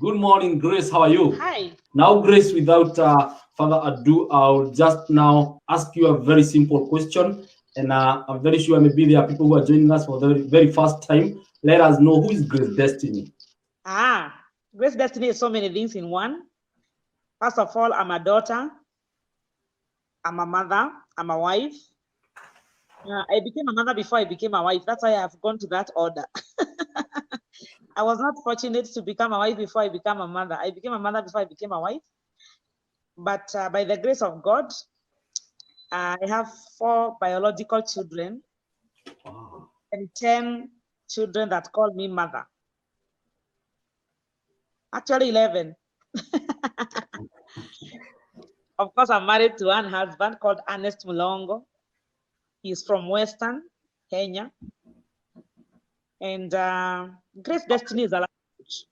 Good morning, Grace. How are you? Hi. Now, Grace, without further ado, I'll just now ask you a very simple question. And I'm very sure maybe there are people who are joining us for the very first time. Let us know, who is Grace Destiny? Grace Destiny is so many things in one. First of all, I'm a daughter. I'm a mother. I'm a wife. I became a mother before I became a wife. That's why I have gone to that order. I was not fortunate to become a wife before I became a mother. I became a mother before I became a wife. But by the grace of God, I have 4 biological children and 10 children that call me mother. Actually, 11. Of course, I'm married to one husband called Ernest Mulongo. He's from Western Kenya. And Grace Destiny is a language.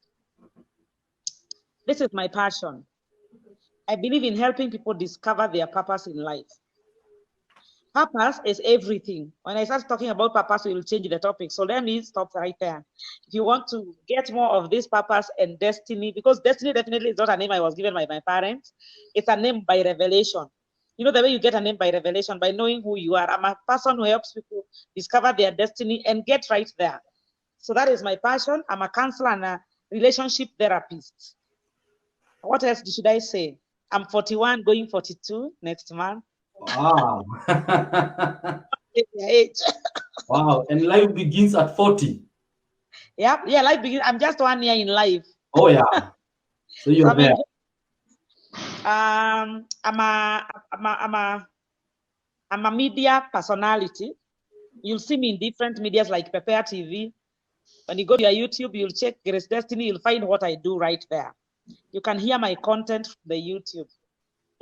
This is my passion. I believe in helping people discover their purpose in life. Purpose is everything. When I start talking about purpose, we will change the topic. So let me stop right there. If you want to get more of this purpose and destiny, because destiny definitely is not a name I was given by my parents. It's a name by revelation. You know the way you get a name by revelation, by knowing who you are. I'm a person who helps people discover their destiny and get right there. So that is my passion. I'm a counselor and a relationship therapist. What else should I say? I'm 41, going 42 next month. Wow. Age. Wow. And life begins at 40. Yeah, life begins. I'm just 1 year in life. Oh, yeah. So you're there. I'm a media personality. You'll see me in different medias like Prepare TV. When you go to your YouTube, you'll check Grace Destiny, you'll find what I do right there. You can hear my content from the YouTube.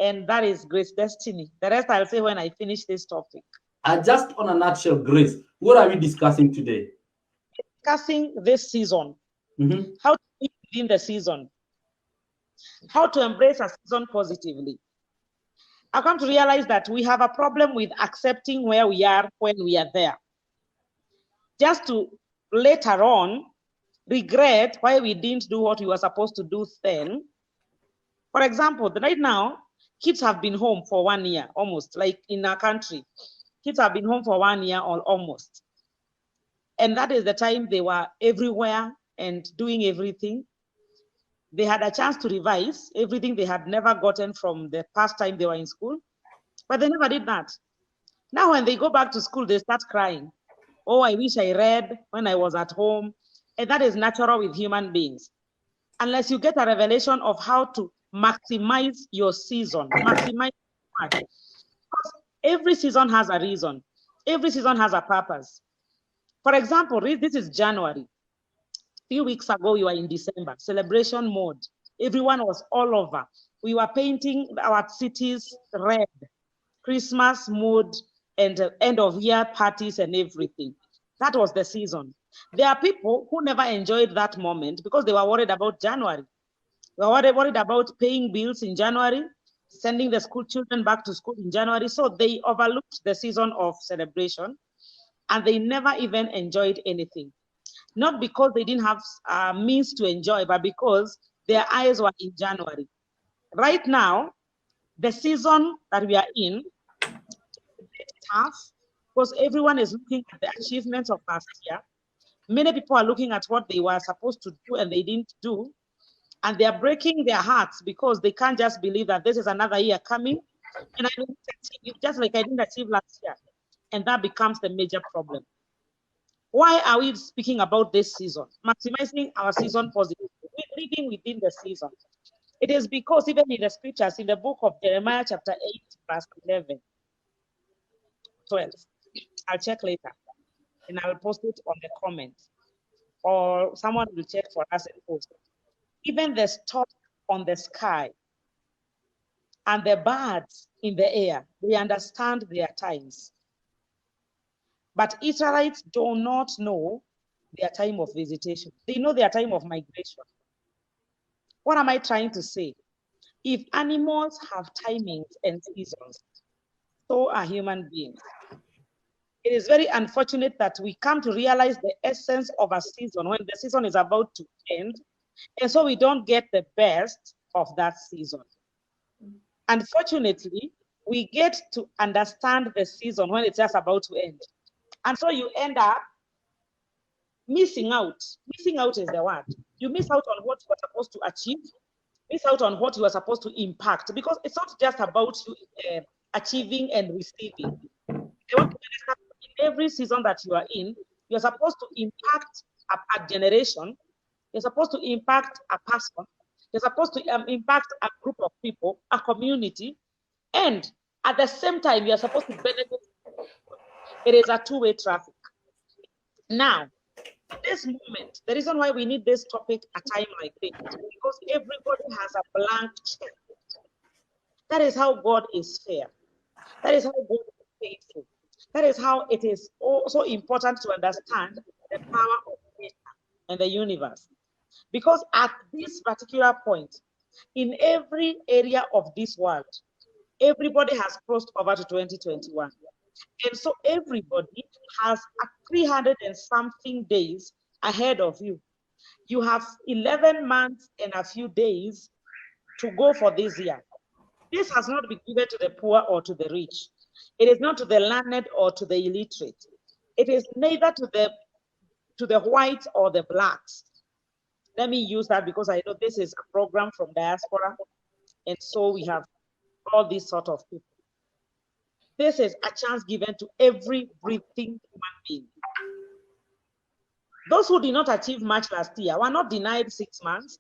And that is Grace Destiny. The rest I'll say when I finish this topic. Just on a nutshell, Grace, what are we discussing today? Discussing this season. How to live within the season. How to embrace a season positively. I've come to realize that we have a problem with accepting where we are when we are there. Just to later on regret why we didn't do what we were supposed to do then. For example, right now, kids have been home for 1 year, almost, like in our country. Kids have been home for 1 year or almost. And that is the time they were everywhere and doing everything. They had a chance to revise everything they had never gotten from the past time they were in school, but they never did that. Now, when they go back to school, they start crying. Oh, I wish I read when I was at home. And that is natural with human beings. Unless you get a revelation of how to maximize your season, maximize. Because every season has a reason. Every season has a purpose. For example, this is January. A few weeks ago, we were in December, celebration mode. Everyone was all over. We were painting our cities red, Christmas mood, and end of year parties and everything. That was the season. There are people who never enjoyed that moment because they were worried about January. They were worried about paying bills in January, sending the school children back to school in January. So they overlooked the season of celebration and they never even enjoyed anything. Not because they didn't have means to enjoy, but because their eyes were in January. Right now, the season that we are in is tough because everyone is looking at the achievements of last year. Many people are looking at what they were supposed to do and they didn't do. And they are breaking their hearts because they can't just believe that this is another year coming. And I didn't achieve, just like I didn't achieve last year. And that becomes the major problem. Why are we speaking about this season? Maximizing our season positively, living within the season. It is because even in the scriptures, in the book of Jeremiah chapter 8, verse 11, 12, I'll check later and I'll post it on the comments or someone will check for us and post. Even the stars on the sky and the birds in the air, they understand their times. But Israelites do not know their time of visitation. They know their time of migration. What am I trying to say? If animals have timings and seasons, so are human beings. It is very unfortunate that we come to realize the essence of a season when the season is about to end, And so we don't get the best of that season. Unfortunately, we get to understand the season when it's just about to end. And so you end up missing out. Missing out is the word. You miss out on what you are supposed to achieve, miss out on what you are supposed to impact, because it's not just about you achieving and receiving. I want to understand in every season that you are in, you're supposed to impact a generation, you're supposed to impact a person, you're supposed to impact a group of people, a community, and at the same time, you're supposed to benefit. It is a two-way traffic. Now, in this moment, the reason why we need this topic at a time like this is because everybody has a blank check. That is how God is fair. That is how God is faithful. That is how it is also important to understand the power of nature and the universe. Because at this particular point, in every area of this world, everybody has crossed over to 2021. And so everybody has 300 and something days ahead of you. You have 11 months and a few days to go for this year. This has not been given to the poor or to the rich. It is not to the learned or to the illiterate. It is neither to the whites or the blacks. Let me use that because I know this is a program from diaspora. And so we have all these sort of people. This is a chance given to every breathing human being. Those who did not achieve much last year were not denied 6 months.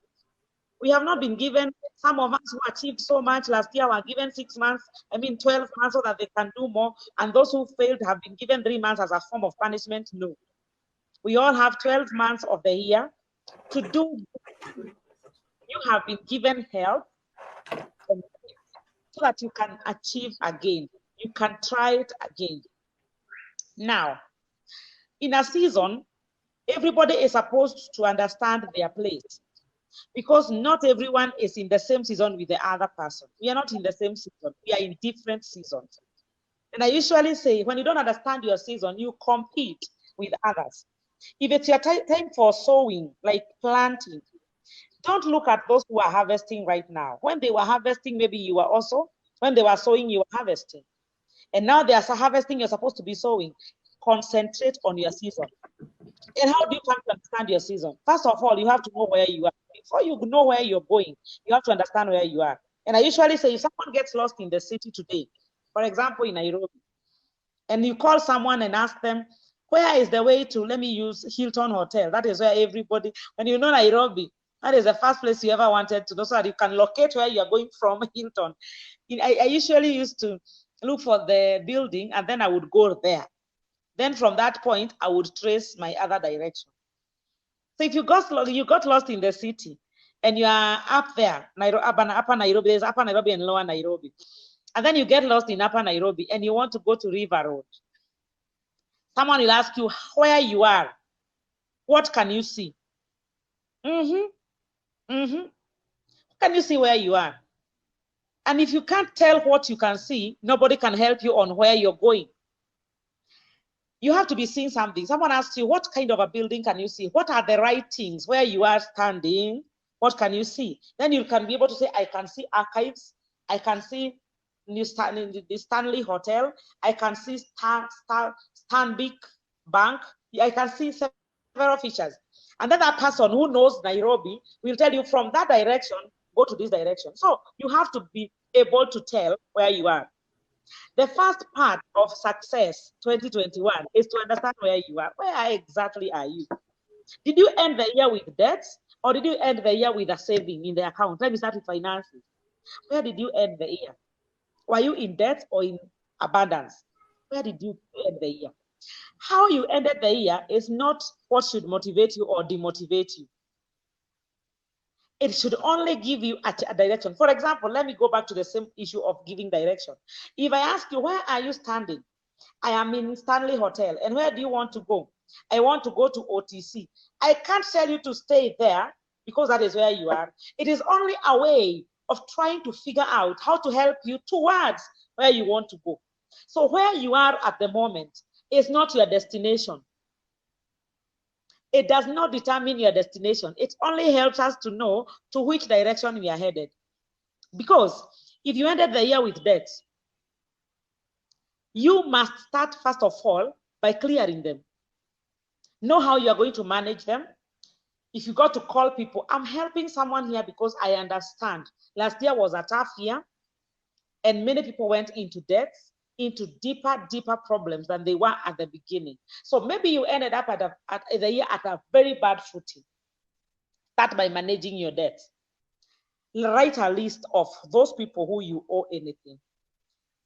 We have not been given, some of us who achieved so much last year were given 6 months, 12 months so that they can do more. And those who failed have been given 3 months as a form of punishment. No. We all have 12 months of the year to do. You have been given help so that you can achieve again. You can try it again. Now, in a season, everybody is supposed to understand their place because not everyone is in the same season with the other person. We are not in the same season. We are in different seasons. And I usually say, when you don't understand your season, you compete with others. If it's your time for sowing, like planting, don't look at those who are harvesting right now. When they were harvesting, maybe you were also, when they were sowing, you were harvesting. And now they are harvesting, you're supposed to be sowing. Concentrate on your season. And how do you come to understand your season? First of all, you have to know where you are. Before you know where you're going, you have to understand where you are. And I usually say, if someone gets lost in the city today, for example, in Nairobi, and you call someone and ask them, where is the way to, let me use Hilton Hotel. That is where everybody, when you know Nairobi, that is the first place you ever wanted to know so that you can locate where you're going from Hilton. I usually used to look for the building and then I would go there. Then from that point, I would trace my other direction. So if you got lost in the city and you are up there, upper Nairobi, there's upper Nairobi and lower Nairobi. And then you get lost in upper Nairobi and you want to go to River Road. Someone will ask you where you are. What can you see? Can you see where you are? And if you can't tell what you can see, nobody can help you on where you're going. You have to be seeing something. Someone asks you, what kind of a building can you see? What are the writings where you are standing? What can you see? Then you can be able to say, I can see archives. I can see the Stanley Hotel. I can see Stanbic Bank. I can see several features. And then that person who knows Nairobi will tell you from that direction, go to this direction. So you have to be able to tell where you are. The first part of success 2021 is to understand where you are. Where exactly are you? Did you end the year with debts or did you end the year with a saving in the account? Let me start with finances. Where did you end the year? Were you in debt or in abundance? Where did you end the year? How you ended the year is not what should motivate you or demotivate you. It should only give you a direction. For example, let me go back to the same issue of giving direction. If I ask you, where are you standing? I am in Stanley Hotel. And where do you want to go? I want to go to OTC. I can't tell you to stay there because that is where you are. It is only a way of trying to figure out how to help you towards where you want to go. So where you are at the moment is not your destination. It does not determine your destination. It only helps us to know to which direction we are headed. Because if you ended the year with debts, you must start, first of all, by clearing them. Know how you are going to manage them. If you got to call people, I'm helping someone here because I understand. Last year was a tough year, and many people went into debts, into deeper problems than they were at the beginning. So maybe you ended up at the year at a very bad footing. Start by managing your debts. Write a list of those people who you owe anything.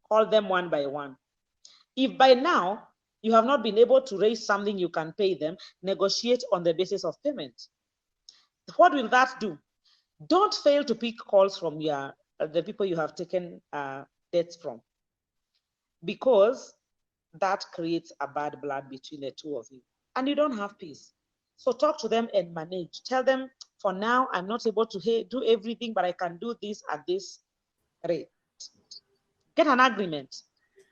Call them one by one. If by now you have not been able to raise something you can pay them, negotiate on the basis of payment. What will that do? Don't fail to pick calls from the people you have taken debts from, because that creates a bad blood between the two of you, and you don't have peace. So talk to them and manage. Tell them, for now, I'm not able to do everything, but I can do this at this rate. Get an agreement.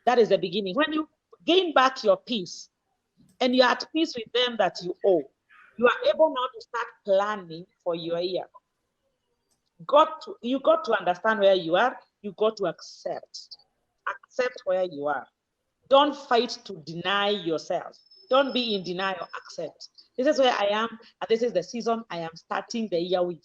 That is the beginning. When you gain back your peace and you're at peace with them that you owe, you are able now to start planning for your year. You got to understand where you are. You got to accept where you are. Don't fight to deny yourself. Don't be in denial. Accept. This is where I am, and this is the season I am starting the year with.